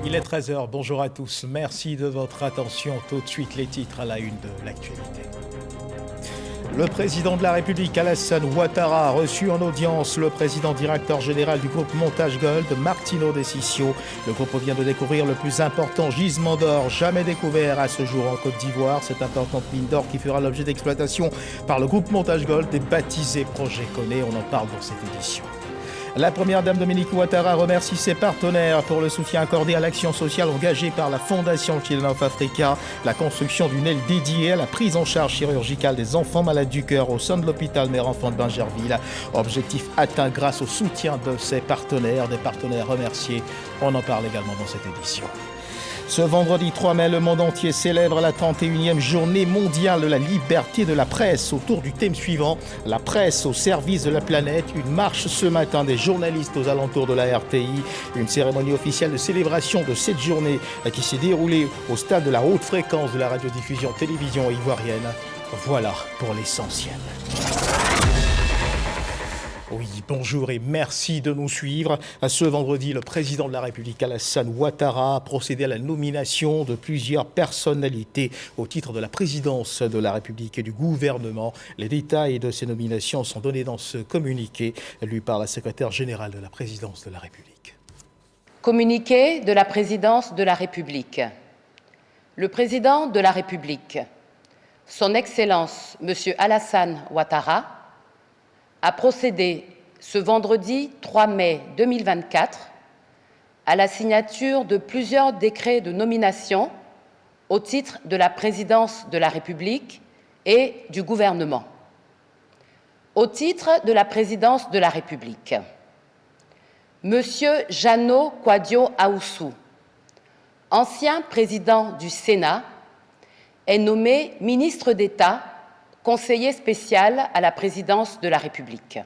Il est 13 h, bonjour à tous, merci de votre attention. Tout de suite les titres à la une de l'actualité. Le président de la République, Alassane Ouattara, a reçu en audience le président directeur général du groupe Montage Gold, Martino Desissio. Le groupe vient de découvrir le plus important gisement d'or jamais découvert à ce jour en Côte d'Ivoire. Cette importante mine d'or qui fera l'objet d'exploitation par le groupe Montage Gold est baptisée Projet Koné. On en parle dans cette édition. La première dame Dominique Ouattara remercie ses partenaires pour le soutien accordé à l'action sociale engagée par la Fondation Children of Africa, la construction d'une aile dédiée à la prise en charge chirurgicale des enfants malades du cœur au sein de l'hôpital Mère-Enfant de Bingerville. Objectif atteint grâce au soutien de ses partenaires, des partenaires remerciés. On en parle également dans cette édition. Ce vendredi 3 mai, le monde entier célèbre la 31e journée mondiale de la liberté de la presse autour du thème suivant, la presse au service de la planète. Une marche ce matin des journalistes aux alentours de la RTI, une cérémonie officielle de célébration de cette journée qui s'est déroulée au stade de la haute fréquence de la radiodiffusion télévision ivoirienne. Voilà pour l'essentiel. Oui, bonjour et merci de nous suivre. Ce vendredi, le président de la République, Alassane Ouattara, a procédé à la nomination de plusieurs personnalités au titre de la présidence de la République et du gouvernement. Les détails de ces nominations sont donnés dans ce communiqué lu par la secrétaire générale de la présidence de la République. Communiqué de la présidence de la République. Le président de la République, son Excellence, M. Alassane Ouattara, a procédé ce vendredi 3 mai 2024 à la signature de plusieurs décrets de nomination au titre de la présidence de la République et du gouvernement. Au titre de la présidence de la République, Monsieur Jeannot Kouadio Aoussou, ancien président du Sénat, est nommé ministre d'État, conseiller spécial à la présidence de la République.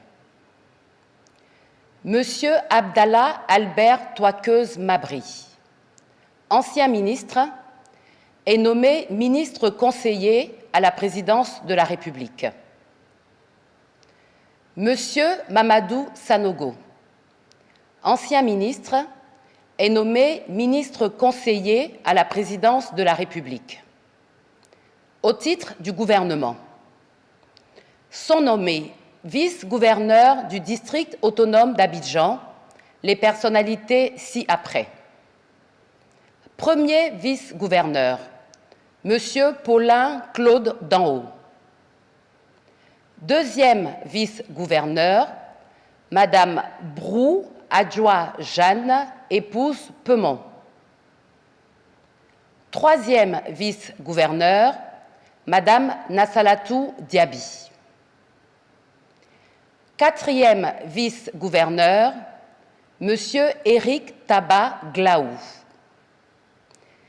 Monsieur Abdallah Albert Touakeuse Mabri, ancien ministre, est nommé ministre conseiller à la présidence de la République. Monsieur Mamadou Sanogo, ancien ministre, est nommé ministre conseiller à la présidence de la République. Au titre du gouvernement, sont nommés vice-gouverneurs du district autonome d'Abidjan, les personnalités ci-après. Premier vice-gouverneur, Monsieur Paulin Claude Danhaut. Deuxième vice-gouverneur, Madame Brou Adjoa Jeanne, épouse Peumont. Troisième vice-gouverneur, Madame Nassalatou Diaby. Quatrième vice-gouverneur, Monsieur Éric Taba Glaou.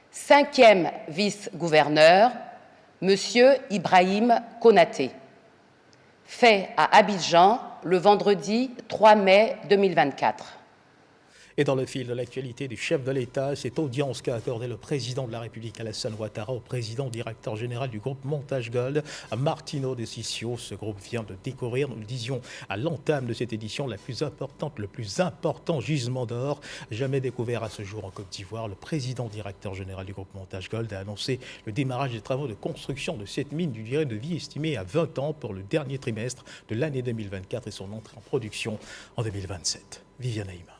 Cinquième vice-gouverneur, Monsieur Ibrahim Konaté. Fait à Abidjan le vendredi 3 mai 2024. Et dans le fil de l'actualité du chef de l'État, cette audience qu'a accordée le président de la République, Alassane Ouattara, au président directeur général du groupe Montage Gold, Martino Desissio. Ce groupe vient de découvrir, nous le disions à l'entame de cette édition, le plus important gisement d'or jamais découvert à ce jour en Côte d'Ivoire. Le président directeur général du groupe Montage Gold a annoncé le démarrage des travaux de construction de cette mine d'une durée de vie estimée à 20 ans pour le dernier trimestre de l'année 2024 et son entrée en production en 2027. Viviane Aïma.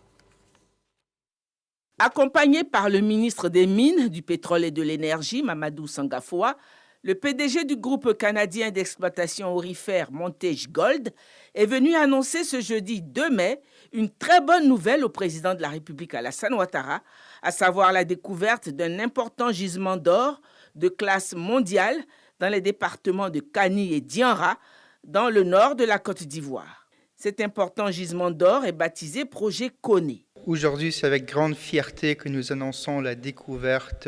Accompagné par le ministre des Mines, du Pétrole et de l'Énergie, Mamadou Sangafoua, le PDG du groupe canadien d'exploitation aurifère Montage Gold est venu annoncer ce jeudi 2 mai une très bonne nouvelle au président de la République Alassane Ouattara, à savoir la découverte d'un important gisement d'or de classe mondiale dans les départements de Kani et Dianra, dans le nord de la Côte d'Ivoire. Cet important gisement d'or est baptisé Projet Koné. Aujourd'hui, c'est avec grande fierté que nous annonçons la découverte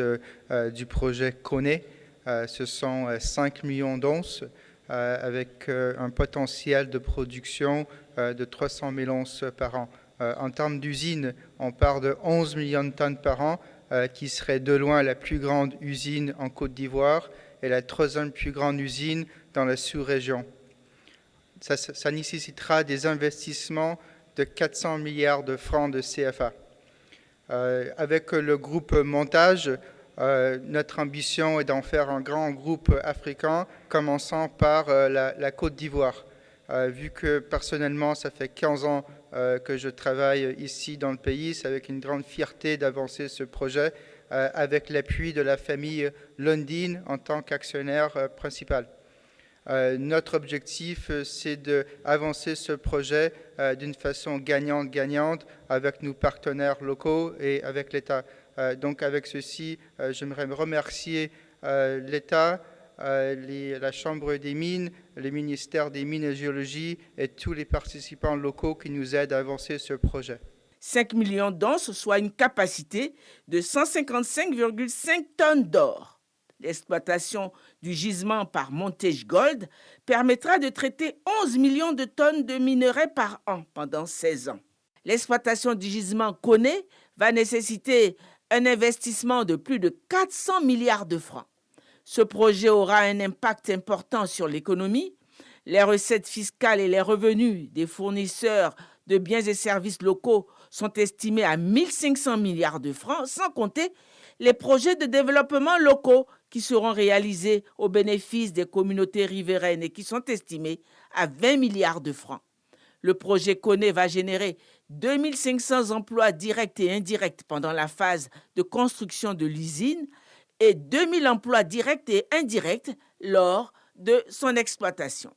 du projet Koné. Ce sont 5 millions d'onces avec un potentiel de production de 300 000 onces par an. En termes d'usine, on part de 11 millions de tonnes par an, qui serait de loin la plus grande usine en Côte d'Ivoire et la troisième plus grande usine dans la sous-région. Ça nécessitera des investissements de 400 milliards de francs de CFA. Avec le groupe Montage, notre ambition est d'en faire un grand groupe africain, commençant par la Côte d'Ivoire. Vu que personnellement, ça fait 15 ans que je travaille ici dans le pays, c'est avec une grande fierté d'avancer ce projet avec l'appui de la famille Lundin en tant qu'actionnaire principal. Notre objectif, c'est d'avancer ce projet d'une façon gagnante-gagnante avec nos partenaires locaux et avec l'État. Donc avec ceci, j'aimerais remercier l'État, la Chambre des mines, le ministère des Mines et Géologie et tous les participants locaux qui nous aident à avancer ce projet. 5 millions d'onces, soit une capacité de 155,5 tonnes d'or. L'exploitation du gisement par Montage Gold permettra de traiter 11 millions de tonnes de minerais par an pendant 16 ans. L'exploitation du gisement Koné va nécessiter un investissement de plus de 400 milliards de francs. Ce projet aura un impact important sur l'économie. Les recettes fiscales et les revenus des fournisseurs de biens et services locaux sont estimés à 1 500 milliards de francs, sans compter les projets de développement locaux qui seront réalisés au bénéfice des communautés riveraines et qui sont estimés à 20 milliards de francs. Le projet Koné va générer 2 500 emplois directs et indirects pendant la phase de construction de l'usine et 2 000 emplois directs et indirects lors de son exploitation.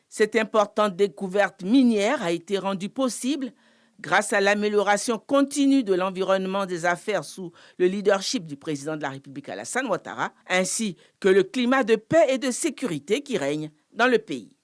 Cette importante découverte minière a été rendue possible grâce à l'amélioration continue de l'environnement des affaires sous le leadership du président de la République Alassane Ouattara, ainsi que le climat de paix et de sécurité qui règne dans le pays.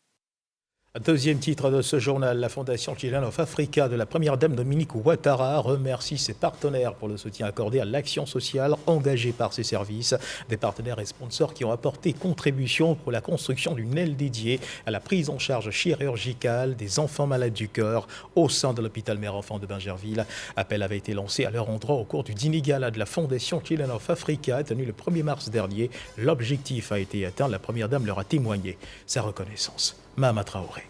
Deuxième titre de ce journal, la Fondation Children of Africa de la première dame Dominique Ouattara remercie ses partenaires pour le soutien accordé à l'action sociale engagée par ses services. Des partenaires et sponsors qui ont apporté contribution pour la construction d'une aile dédiée à la prise en charge chirurgicale des enfants malades du cœur au sein de l'hôpital mère-enfant de Bingerville. Appel avait été lancé à leur endroit au cours du dîner gala de la Fondation Children of Africa tenu le 1er mars dernier. L'objectif a été atteint, la première dame leur a témoigné sa reconnaissance. Mahama Traoré.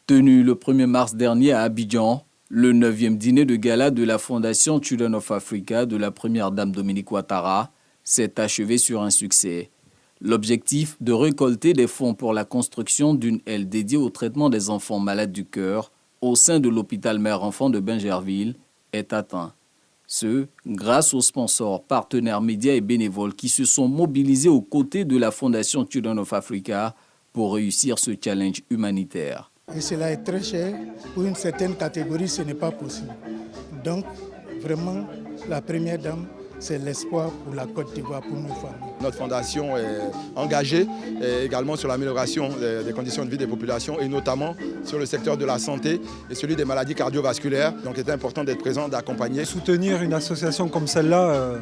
Tenu le 1er mars dernier à Abidjan, le 9e dîner de gala de la Fondation Children of Africa de la première dame Dominique Ouattara s'est achevé sur un succès. L'objectif de récolter des fonds pour la construction d'une aile dédiée au traitement des enfants malades du cœur au sein de l'hôpital mère-enfant de Bingerville est atteint. Ce, grâce aux sponsors, partenaires médias et bénévoles qui se sont mobilisés aux côtés de la Fondation Children of Africa pour réussir ce challenge humanitaire. Et cela est très cher. Pour une certaine catégorie, ce n'est pas possible. Donc, vraiment, la première dame, c'est l'espoir pour la Côte d'Ivoire, pour nos familles. Notre fondation est engagée également sur l'amélioration des conditions de vie des populations et notamment sur le secteur de la santé et celui des maladies cardiovasculaires. Donc il est important d'être présent, d'accompagner. Soutenir une association comme celle-là,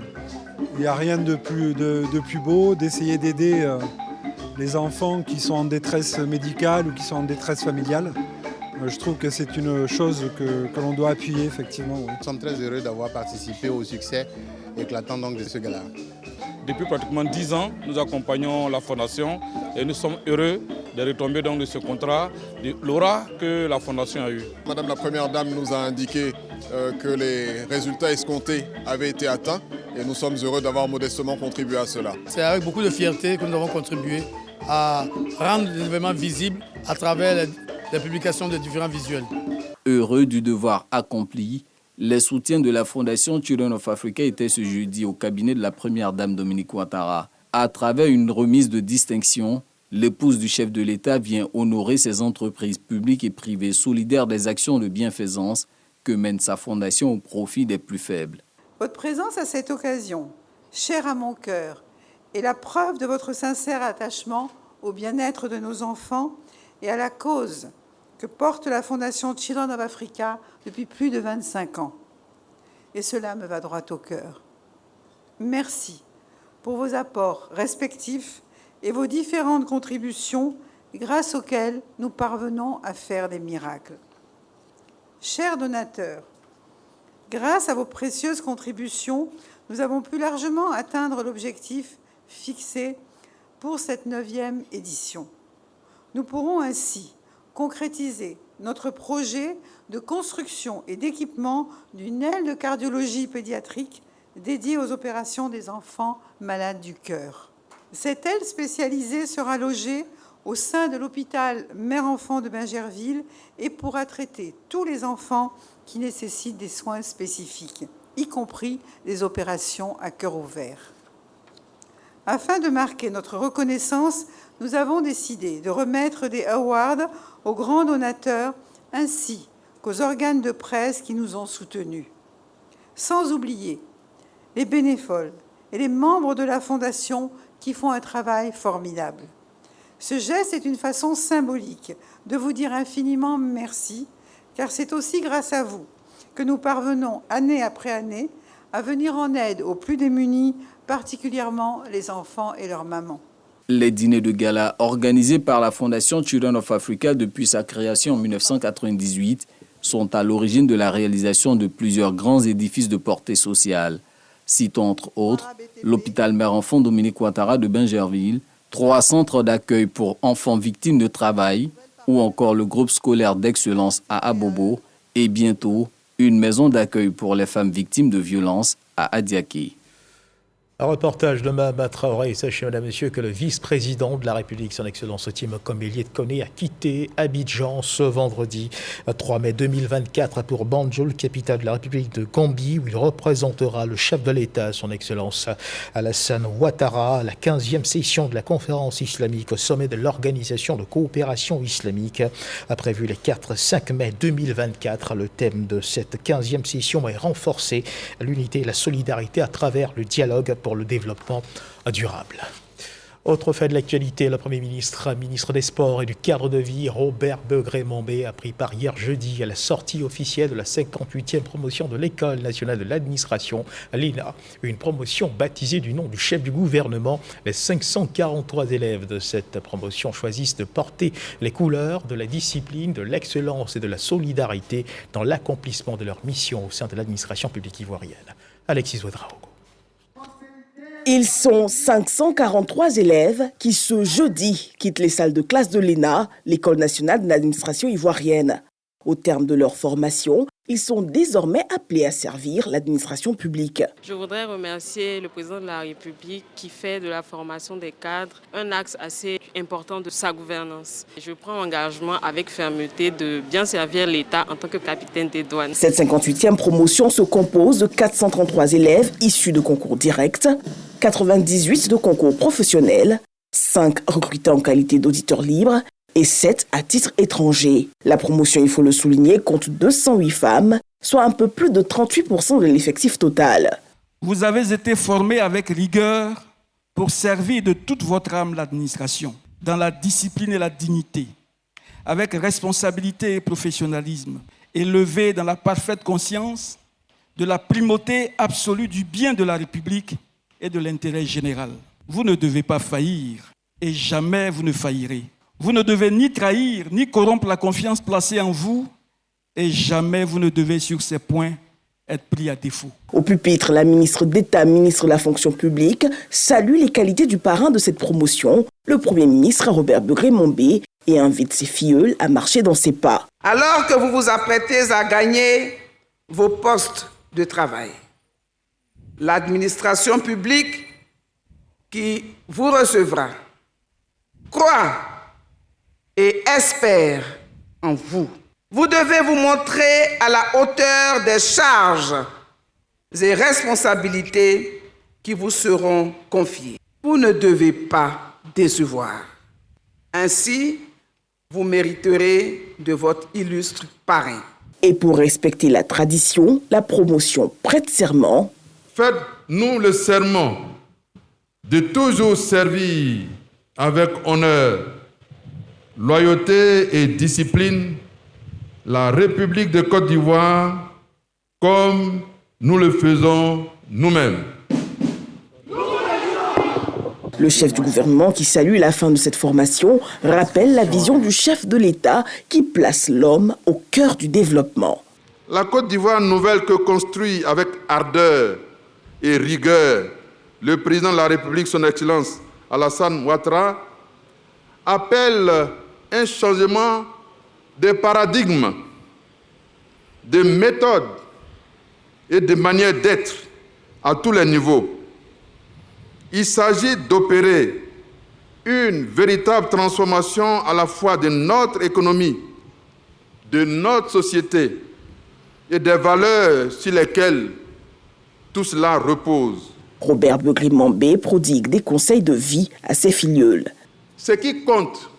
il n'y a rien de plus beau, d'essayer d'aider les enfants qui sont en détresse médicale ou qui sont en détresse familiale. Je trouve que c'est une chose que l'on doit appuyer, effectivement. Oui. Nous sommes très heureux d'avoir participé au succès éclatant donc de ce gala. Depuis pratiquement 10 ans, nous accompagnons la Fondation et nous sommes heureux de retomber donc de ce contrat, de l'aura que la Fondation a eu. Madame la Première Dame nous a indiqué que les résultats escomptés avaient été atteints et nous sommes heureux d'avoir modestement contribué à cela. C'est avec beaucoup de fierté que nous avons contribué à rendre l'événement visible à travers les publications de différents visuels. Heureux du devoir accompli, les soutiens de la Fondation Children of Africa étaient ce jeudi au cabinet de la première dame Dominique Ouattara. À travers une remise de distinction, l'épouse du chef de l'État vient honorer ces entreprises publiques et privées solidaires des actions de bienfaisance que mène sa fondation au profit des plus faibles. Votre présence à cette occasion, chère à mon cœur, est la preuve de votre sincère attachement au bien-être de nos enfants et à la cause que porte la Fondation Children of Africa depuis plus de 25 ans. Et cela me va droit au cœur. Merci pour vos apports respectifs et vos différentes contributions grâce auxquelles nous parvenons à faire des miracles. Chers donateurs, grâce à vos précieuses contributions, nous avons pu largement atteindre l'objectif fixé pour cette 9e édition. Nous pourrons ainsi concrétiser notre projet de construction et d'équipement d'une aile de cardiologie pédiatrique dédiée aux opérations des enfants malades du cœur. Cette aile spécialisée sera logée au sein de l'hôpital Mère-Enfant de Bingerville et pourra traiter tous les enfants qui nécessitent des soins spécifiques, y compris des opérations à cœur ouvert. Afin de marquer notre reconnaissance, nous avons décidé de remettre des awards aux grands donateurs ainsi qu'aux organes de presse qui nous ont soutenus. Sans oublier les bénévoles et les membres de la Fondation qui font un travail formidable. Ce geste est une façon symbolique de vous dire infiniment merci, car c'est aussi grâce à vous que nous parvenons, année après année, à venir en aide aux plus démunis, particulièrement les enfants et leurs mamans. Les dîners de gala organisés par la Fondation Children of Africa depuis sa création en 1998 sont à l'origine de la réalisation de plusieurs grands édifices de portée sociale. Citons entre autres l'hôpital Mère-Enfant Dominique Ouattara de Bingerville, 3 centres d'accueil pour enfants victimes de travail ou encore le groupe scolaire d'excellence à Abobo et bientôt une maison d'accueil pour les femmes victimes de violences à Adiaké. Un reportage de Mahama Traoré. Sachez, mesdames et messieurs, que le vice-président de la République, son Excellence Otim Okombeliet Koné, a quitté Abidjan ce vendredi 3 mai 2024 pour Banjul, capitale de la République de Gambie, où il représentera le chef de l'État, son Excellence Alassane Ouattara, à la 15e session de la conférence islamique au sommet de l'Organisation de coopération islamique. A prévu les 4-5 mai 2024. Le thème de cette 15e session est renforcer l'unité et la solidarité à travers le dialogue pour le développement durable. Autre fait de l'actualité, le Premier ministre, ministre des Sports et du Cadre de vie, Robert Begré-Mombé, a pris part hier jeudi à la sortie officielle de la 58e promotion de l'École nationale de l'administration, l'ENA, une promotion baptisée du nom du chef du gouvernement. Les 543 élèves de cette promotion choisissent de porter les couleurs de la discipline, de l'excellence et de la solidarité dans l'accomplissement de leur mission au sein de l'administration publique ivoirienne. Alexis Ouedraogo. Ils sont 543 élèves qui, ce jeudi, quittent les salles de classe de l'ENA, l'École nationale de l'administration ivoirienne. Au terme de leur formation, ils sont désormais appelés à servir l'administration publique. Je voudrais remercier le président de la République qui fait de la formation des cadres un axe assez important de sa gouvernance. Je prends engagement avec fermeté de bien servir l'État en tant que capitaine des douanes. Cette 58e promotion se compose de 433 élèves issus de concours directs, 98 de concours professionnels, 5 recrutés en qualité d'auditeur libre et 7 à titre étranger. La promotion, il faut le souligner, compte 208 femmes, soit un peu plus de 38% de l'effectif total. Vous avez été formés avec rigueur pour servir de toute votre âme l'administration, dans la discipline et la dignité, avec responsabilité et professionnalisme, élevés dans la parfaite conscience de la primauté absolue du bien de la République et de l'intérêt général. Vous ne devez pas faillir et jamais vous ne faillirez. Vous ne devez ni trahir, ni corrompre la confiance placée en vous et jamais vous ne devez sur ces points être pris à défaut. Au pupitre, la ministre d'État, ministre de la fonction publique, salue les qualités du parrain de cette promotion, le Premier ministre Robert Begré-Mombé, et invite ses filleuls à marcher dans ses pas. Alors que vous vous apprêtez à gagner vos postes de travail, l'administration publique qui vous recevra croit et espère en vous. Vous devez vous montrer à la hauteur des charges et responsabilités qui vous seront confiées. Vous ne devez pas décevoir. Ainsi, vous mériterez de votre illustre parrain. Et pour respecter la tradition, la promotion prête serment. Faites-nous le serment de toujours servir avec honneur, loyauté et discipline la République de Côte d'Ivoire comme nous le faisons nous-mêmes. Le chef du gouvernement qui salue la fin de cette formation rappelle la vision du chef de l'État qui place l'homme au cœur du développement. La Côte d'Ivoire nouvelle que construit avec ardeur et rigueur le président de la République, son Excellence Alassane Ouattara, appelle un changement des paradigmes, des méthodes et des manières d'être à tous les niveaux. Il s'agit d'opérer une véritable transformation à la fois de notre économie, de notre société et des valeurs sur lesquelles tout cela repose. Robert Beugri-Mambé prodigue des conseils de vie à ses filioles. Ce qui compte,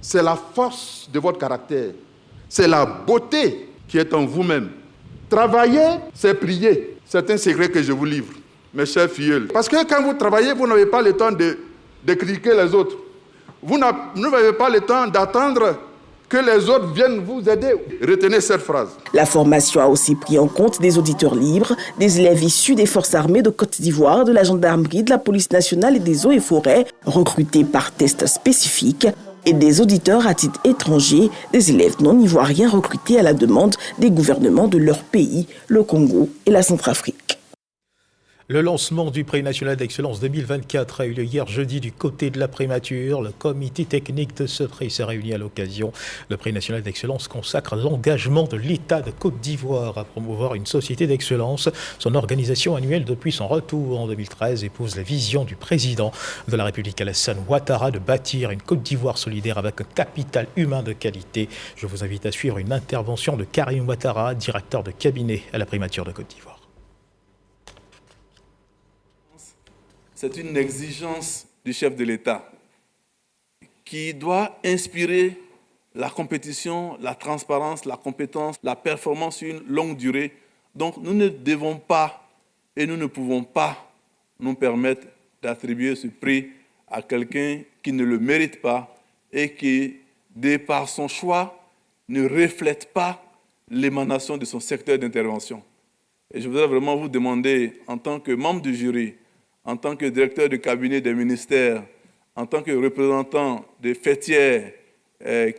c'est la force de votre caractère, c'est la beauté qui est en vous-même. Travailler, c'est prier. C'est un secret que je vous livre, mes chers filles. Parce que quand vous travaillez, vous n'avez pas le temps de critiquer les autres. Vous n'avez pas le temps d'attendre que les autres viennent vous aider. Retenez cette phrase. La formation a aussi pris en compte des auditeurs libres, des élèves issus des forces armées de Côte d'Ivoire, de la gendarmerie, de la police nationale et des eaux et forêts, recrutés par test spécifique, et des auditeurs à titre étranger, des élèves non ivoiriens recrutés à la demande des gouvernements de leur pays, le Congo et la Centrafrique. Le lancement du Prix national d'excellence 2024 a eu lieu hier jeudi du côté de la primature. Le comité technique de ce prix s'est réuni à l'occasion. Le Prix national d'excellence consacre l'engagement de l'État de Côte d'Ivoire à promouvoir une société d'excellence. Son organisation annuelle depuis son retour en 2013 épouse la vision du président de la République Alassane Ouattara de bâtir une Côte d'Ivoire solidaire avec un capital humain de qualité. Je vous invite à suivre une intervention de Karim Ouattara, directeur de cabinet à la primature de Côte d'Ivoire. C'est une exigence du chef de l'État qui doit inspirer la compétition, la transparence, la compétence, la performance sur une longue durée. Donc nous ne devons pas et nous ne pouvons pas nous permettre d'attribuer ce prix à quelqu'un qui ne le mérite pas et qui, de par son choix, ne reflète pas l'émanation de son secteur d'intervention. Et je voudrais vraiment vous demander, en tant que membre du jury, en tant que directeur de cabinet des ministères, en tant que représentant des fêtières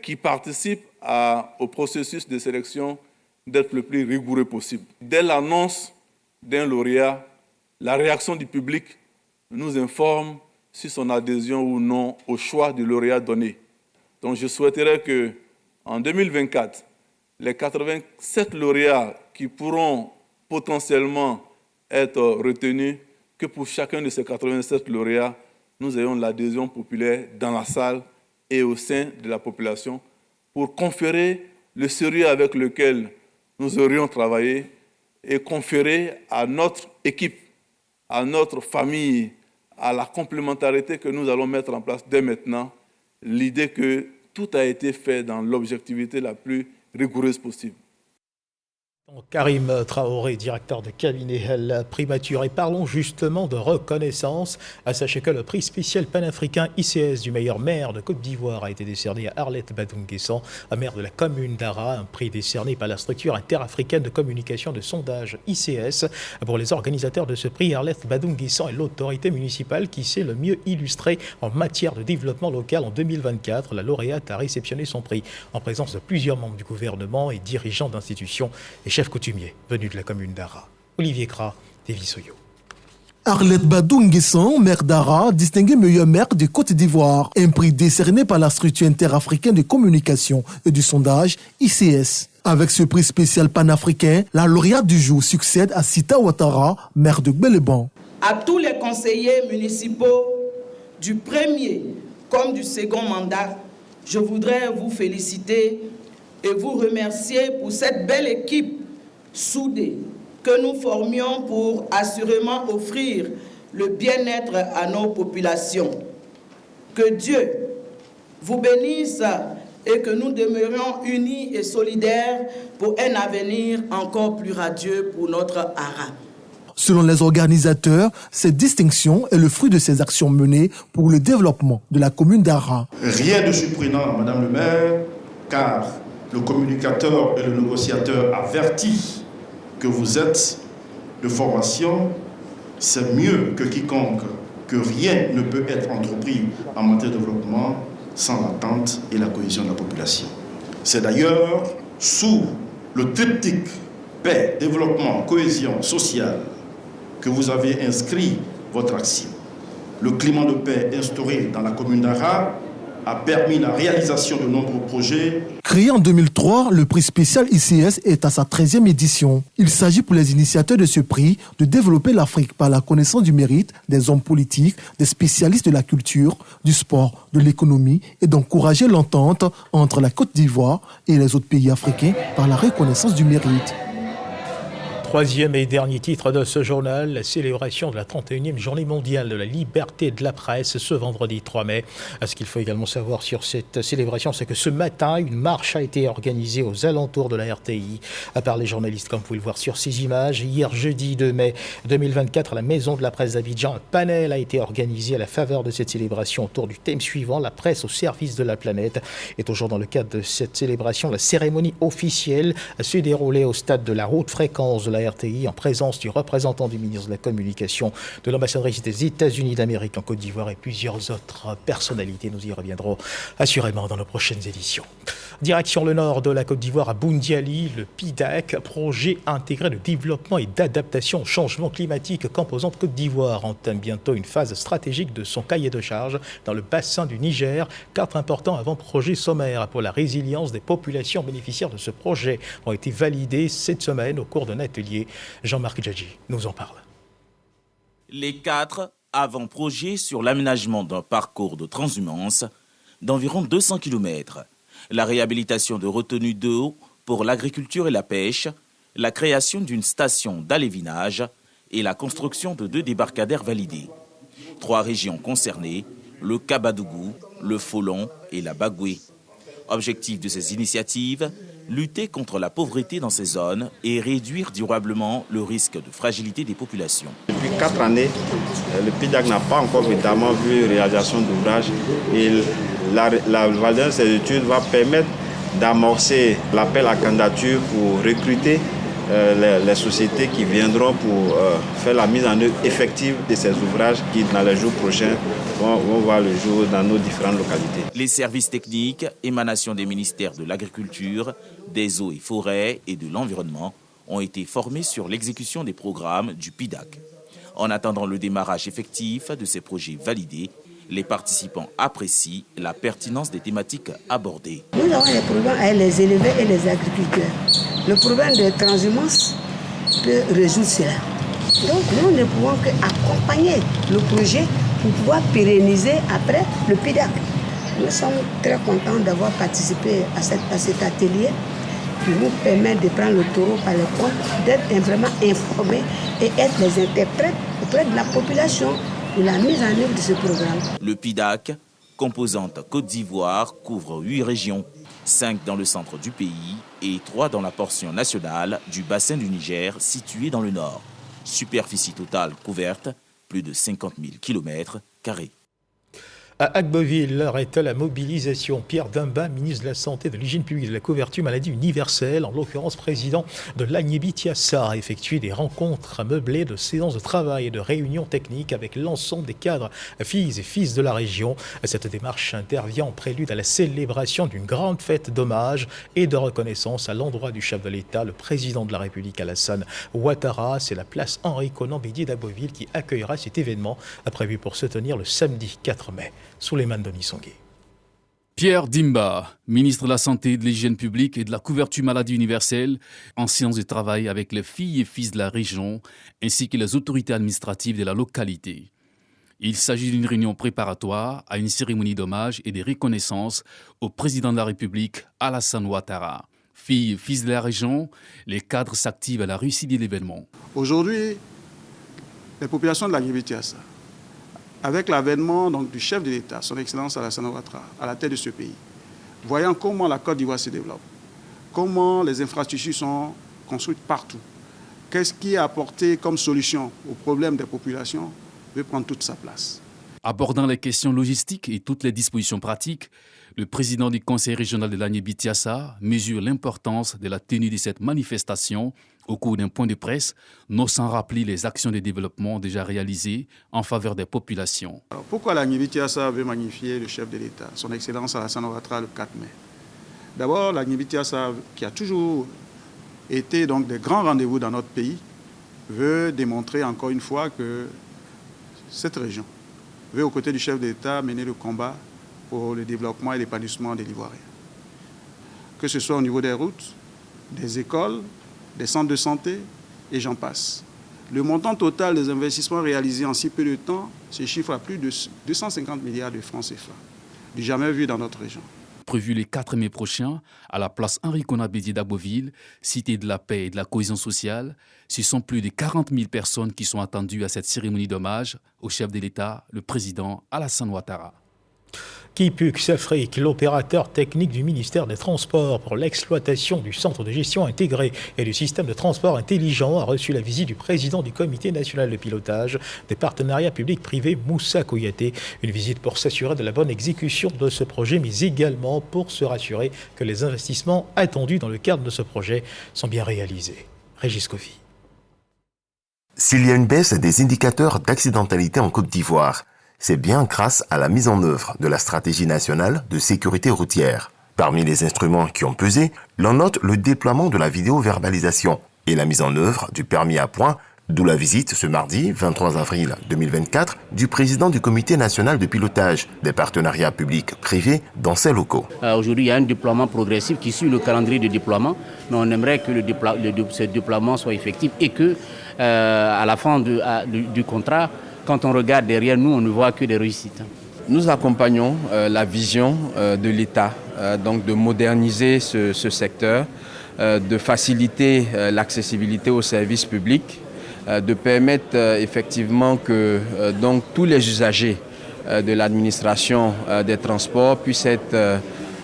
qui participent au processus de sélection, d'être le plus rigoureux possible. Dès l'annonce d'un lauréat, la réaction du public nous informe sur son adhésion ou non au choix du lauréat donné. Donc je souhaiterais qu'en 2024, les 87 lauréats qui pourront potentiellement être retenus, que pour chacun de ces 87 lauréats, nous ayons l'adhésion populaire dans la salle et au sein de la population pour conférer le sérieux avec lequel nous aurions travaillé et conférer à notre équipe, à notre famille, à la complémentarité que nous allons mettre en place dès maintenant, l'idée que tout a été fait dans l'objectivité la plus rigoureuse possible. Karim Traoré, directeur de cabinet à la primature. Et parlons justement de reconnaissance. Sachez que le prix spécial panafricain ICS du meilleur maire de Côte d'Ivoire a été décerné à Arlette Badou-Nguessan, maire de la commune d'Ara. Un prix décerné par la structure interafricaine de communication de sondage ICS. Pour les organisateurs de ce prix, Arlette Badou-Nguessan est l'autorité municipale qui s'est le mieux illustrée en matière de développement local en 2024. La lauréate a réceptionné son prix en présence de plusieurs membres du gouvernement et dirigeants d'institutions et chef coutumier venu de la commune d'Ara. Olivier Kra, Tévisoyo. Arlette Badou-Nguessan, maire d'Ara, distingué meilleur maire de Côte d'Ivoire. Un prix décerné par la structure interafricaine de communication et du sondage ICS. Avec ce prix spécial panafricain, la lauréate du jour succède à Sita Ouattara, maire de Gbeleban. À tous les conseillers municipaux du premier comme du second mandat, je voudrais vous féliciter et vous remercier pour cette belle équipe soudée que nous formions pour assurément offrir le bien-être à nos populations. Que Dieu vous bénisse et que nous demeurions unis et solidaires pour un avenir encore plus radieux pour notre Ara. Selon les organisateurs, cette distinction est le fruit de ces actions menées pour le développement de la commune d'Ara. Rien de surprenant, Madame le maire, car le communicateur et le négociateur avertis que vous êtes de formation, c'est mieux que quiconque, que rien ne peut être entrepris en matière de développement sans l'attente et la cohésion de la population. C'est d'ailleurs sous le triptyque paix, développement, cohésion sociale que vous avez inscrit votre action. Le climat de paix instauré dans la commune d'Ara a permis la réalisation de nombreux projets. Créé en 2003, le prix spécial ICS est à sa 13e édition. Il s'agit pour les initiateurs de ce prix de développer l'Afrique par la connaissance du mérite des hommes politiques, des spécialistes de la culture, du sport, de l'économie et d'encourager l'entente entre la Côte d'Ivoire et les autres pays africains par la reconnaissance du mérite. Troisième et dernier titre de ce journal, la célébration de la 31e journée mondiale de la liberté de la presse ce vendredi 3 mai. Ce qu'il faut également savoir sur cette célébration, c'est que ce matin, une marche a été organisée aux alentours de la RTI par les journalistes, comme vous pouvez le voir sur ces images. Hier, jeudi 2 mai 2024, à la Maison de la Presse d'Abidjan, un panel a été organisé à la faveur de cette célébration autour du thème suivant, la presse au service de la planète. Et toujours dans le cadre de cette célébration, la cérémonie officielle s'est déroulée au stade de la haute fréquence de la RTI en présence du représentant du ministre de la Communication de l'ambassadrice des États-Unis d'Amérique en Côte d'Ivoire et plusieurs autres personnalités. Nous y reviendrons assurément dans nos prochaines éditions. Direction le nord de la Côte d'Ivoire à Boundiali, le PIDAC, projet intégré de développement et d'adaptation au changement climatique composante Côte d'Ivoire, entame bientôt une phase stratégique de son cahier de charge dans le bassin du Niger. 4 importants avant-projets sommaires pour la résilience des populations bénéficiaires de ce projet ont été validés cette semaine au cours d'un atelier. Jean-Marc Djadji nous en parle. Les 4 avant-projets sur l'aménagement d'un parcours de transhumance d'environ 200 km, la réhabilitation de retenues d'eau pour l'agriculture et la pêche, la création d'une station d'alévinage et la construction de 2 débarcadères validés. 3 régions concernées, le Kabadougou, le Folon et la Bagoué. Objectif de ces initiatives, lutter contre la pauvreté dans ces zones et réduire durablement le risque de fragilité des populations. Depuis 4 années, le PIDAC n'a pas encore évidemment vu réalisation d'ouvrages et la validation de ces études va permettre d'amorcer l'appel à candidature pour recruter les sociétés qui viendront pour faire la mise en œuvre effective de ces ouvrages qui, dans les jours prochains, vont voir le jour dans nos différentes localités. Les services techniques, émanations des ministères de l'Agriculture, des Eaux et Forêts et de l'Environnement, ont été formés sur l'exécution des programmes du PIDAC. En attendant le démarrage effectif de ces projets validés, les participants apprécient la pertinence des thématiques abordées. Nous avons des problèmes avec les éleveurs et les agriculteurs. Le problème de transhumance peut résoudre cela. Donc nous ne pouvons qu'accompagner le projet pour pouvoir pérenniser après le PIDAC. Nous sommes très contents d'avoir participé à cet atelier qui nous permet de prendre le taureau par les cornes, d'être vraiment informés et être les interprètes auprès de la population pour la mise en œuvre de ce programme. Le PIDAC, composante Côte d'Ivoire, couvre 8 régions, 5 dans le centre du pays et 3 dans la portion nationale du bassin du Niger situé dans le nord. Superficie totale couverte, plus de 50 000 km². À Agboville, l'heure est à la mobilisation. Pierre Dimba, ministre de la Santé, de l'Hygiène publique et de la couverture maladie universelle, en l'occurrence président de l'Agnebi-Tiassa, a effectué des rencontres meublées de séances de travail et de réunions techniques avec l'ensemble des cadres, filles et fils de la région. Cette démarche intervient en prélude à la célébration d'une grande fête d'hommage et de reconnaissance à l'endroit du chef de l'État, le président de la République Alassane Ouattara. C'est la place Henri-Conan Bédier d'Agboville qui accueillera cet événement, prévu pour se tenir le samedi 4 mai. Souleymane Denisongué. Pierre Dimba, ministre de la Santé, de l'Hygiène publique et de la couverture maladie universelle, en séance de travail avec les filles et fils de la région, ainsi que les autorités administratives de la localité. Il s'agit d'une réunion préparatoire à une cérémonie d'hommage et de reconnaissance au président de la République, Alassane Ouattara. Filles et fils de la région, les cadres s'activent à la réussite de l'événement. Aujourd'hui, les populations de l'Agnebi-Tiassa, avec l'avènement du chef de l'État, son Excellence Alassane Ouattara, à la tête de ce pays, voyant comment la Côte d'Ivoire se développe, comment les infrastructures sont construites partout, qu'est-ce qui est apporté comme solution aux problèmes des populations, veut prendre toute sa place. Abordant les questions logistiques et toutes les dispositions pratiques, le président du conseil régional de l'Agnebi-Tiassa mesure l'importance de la tenue de cette manifestation au cours d'un point de presse, non sans rappeler les actions de développement déjà réalisées en faveur des populations. Alors pourquoi l'Agnebi-Tiassa veut magnifier le chef de l'État, son Excellence Alassane Ouattara, le 4 mai? D'abord, l'Agnebi-Tiassa, qui a toujours été donc des grands rendez-vous dans notre pays, veut démontrer encore une fois que cette région veut, aux côtés du chef de l'État, mener le combat pour le développement et l'épanouissement des Ivoiriens. Que ce soit au niveau des routes, des écoles, des centres de santé, et j'en passe. Le montant total des investissements réalisés en si peu de temps se chiffre à plus de 250 milliards de francs CFA, du jamais vu dans notre région. Prévu le 4 mai prochain, à la place Henri Konaté d'Agboville, cité de la paix et de la cohésion sociale, ce sont plus de 40 000 personnes qui sont attendues à cette cérémonie d'hommage au chef de l'État, le président Alassane Ouattara. Kipux Afrique, l'opérateur technique du ministère des Transports pour l'exploitation du centre de gestion intégré et du système de transport intelligent, a reçu la visite du président du Comité national de pilotage des partenariats publics-privés, Moussa Kouyaté. Une visite pour s'assurer de la bonne exécution de ce projet, mais également pour se rassurer que les investissements attendus dans le cadre de ce projet sont bien réalisés. Régis Kofi. S'il y a une baisse des indicateurs d'accidentalité en Côte d'Ivoire, c'est bien grâce à la mise en œuvre de la stratégie nationale de sécurité routière. Parmi les instruments qui ont pesé, l'on note le déploiement de la vidéo-verbalisation et la mise en œuvre du permis à points, d'où la visite ce mardi 23 avril 2024 du président du Comité national de pilotage des partenariats publics-privés dans ses locaux. Aujourd'hui, il y a un déploiement progressif qui suit le calendrier de déploiement, mais on aimerait que ce déploiement soit effectif et que à la fin du contrat, quand on regarde derrière nous, on ne voit que des réussites. Nous accompagnons la vision de l'État, donc de moderniser ce secteur, de faciliter l'accessibilité aux services publics, de permettre effectivement que donc, tous les usagers de l'administration des transports puissent être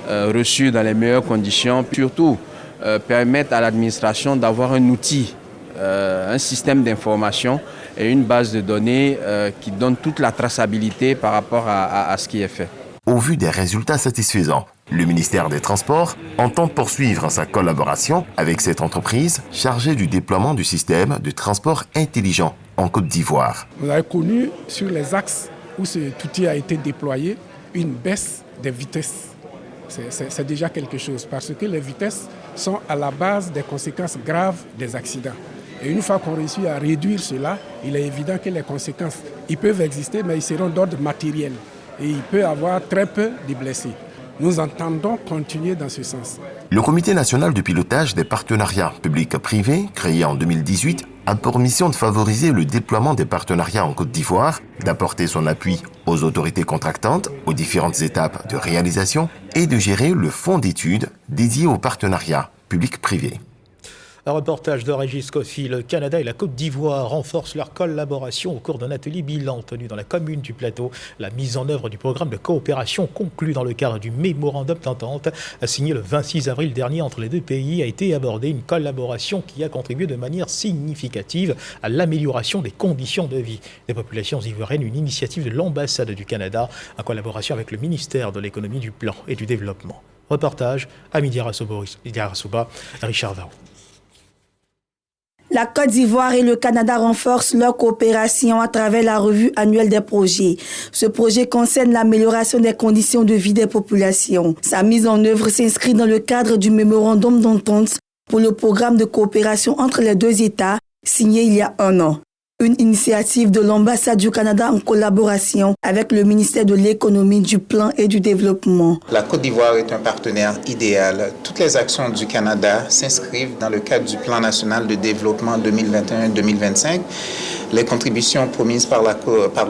reçus dans les meilleures conditions, surtout permettre à l'administration d'avoir un outil, un système d'information et une base de données qui donne toute la traçabilité par rapport à ce qui est fait. Au vu des résultats satisfaisants, le ministère des Transports entend poursuivre sa collaboration avec cette entreprise chargée du déploiement du système de transport intelligent en Côte d'Ivoire. Vous avez connu sur les axes où cet outil a été déployé une baisse des vitesses. C'est déjà quelque chose parce que les vitesses sont à la base des conséquences graves des accidents. Et une fois qu'on réussit à réduire cela, il est évident que les conséquences, ils peuvent exister, mais ils seront d'ordre matériel. Et il peut y avoir très peu de blessés. Nous entendons continuer dans ce sens. Le Comité national de pilotage des partenariats publics-privés, créé en 2018, a pour mission de favoriser le déploiement des partenariats en Côte d'Ivoire, d'apporter son appui aux autorités contractantes aux différentes étapes de réalisation et de gérer le fonds d'études dédié aux partenariats publics-privés. Un reportage de Régis Kofi. Le Canada et la Côte d'Ivoire renforcent leur collaboration au cours d'un atelier bilan tenu dans la commune du Plateau. La mise en œuvre du programme de coopération conclu dans le cadre du mémorandum d'entente signé le 26 avril dernier entre les deux pays a été abordée. Une collaboration qui a contribué de manière significative à l'amélioration des conditions de vie des populations ivoiriennes. Une initiative de l'ambassade du Canada en collaboration avec le ministère de l'économie, du plan et du développement. Reportage à Midi Arasuba, Richard Varou. La Côte d'Ivoire et le Canada renforcent leur coopération à travers la revue annuelle des projets. Ce projet concerne l'amélioration des conditions de vie des populations. Sa mise en œuvre s'inscrit dans le cadre du mémorandum d'entente pour le programme de coopération entre les deux États signé il y a un an. Une initiative de l'ambassade du Canada en collaboration avec le ministère de l'économie, du plan et du développement. La Côte d'Ivoire est un partenaire idéal. Toutes les actions du Canada s'inscrivent dans le cadre du plan national de développement 2021-2025. Les contributions promises par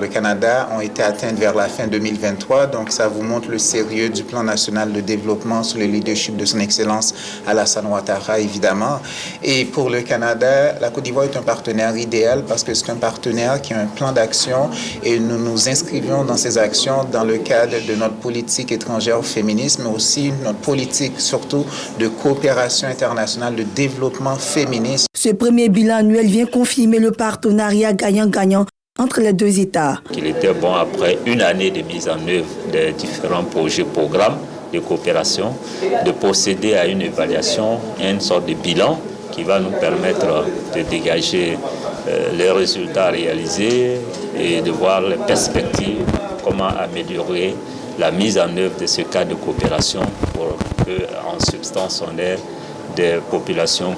le Canada ont été atteintes vers la fin 2023, donc ça vous montre le sérieux du plan national de développement sous le leadership de son Excellence Alassane Ouattara, évidemment. Et pour le Canada, la Côte d'Ivoire est un partenaire idéal parce que c'est un partenaire qui a un plan d'action et nous nous inscrivions dans ces actions dans le cadre de notre politique étrangère féministe, mais aussi notre politique surtout de coopération internationale, de développement féministe. Ce premier bilan annuel vient confirmer le partenariat gagnant-gagnant entre les deux États. Il était bon, après une année de mise en œuvre des différents projets, programmes de coopération, de procéder à une évaluation, une sorte de bilan qui va nous permettre de dégager les résultats réalisés et de voir les perspectives, comment améliorer la mise en œuvre de ce cadre de coopération pour qu'en substance on ait des populations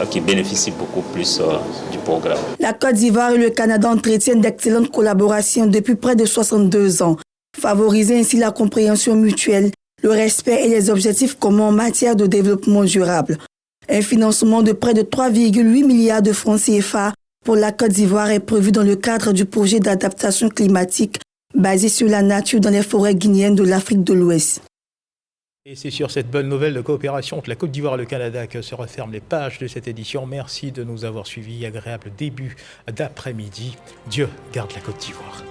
qui bénéficient beaucoup plus du programme. La Côte d'Ivoire et le Canada entretiennent d'excellentes collaborations depuis près de 62 ans. Favoriser ainsi la compréhension mutuelle, le respect et les objectifs communs en matière de développement durable. Un financement de près de 3,8 milliards de francs CFA pour la Côte d'Ivoire est prévu dans le cadre du projet d'adaptation climatique basé sur la nature dans les forêts guinéennes de l'Afrique de l'Ouest. Et c'est sur cette bonne nouvelle de coopération entre la Côte d'Ivoire et le Canada que se referment les pages de cette édition. Merci de nous avoir suivis. Agréable début d'après-midi. Dieu garde la Côte d'Ivoire.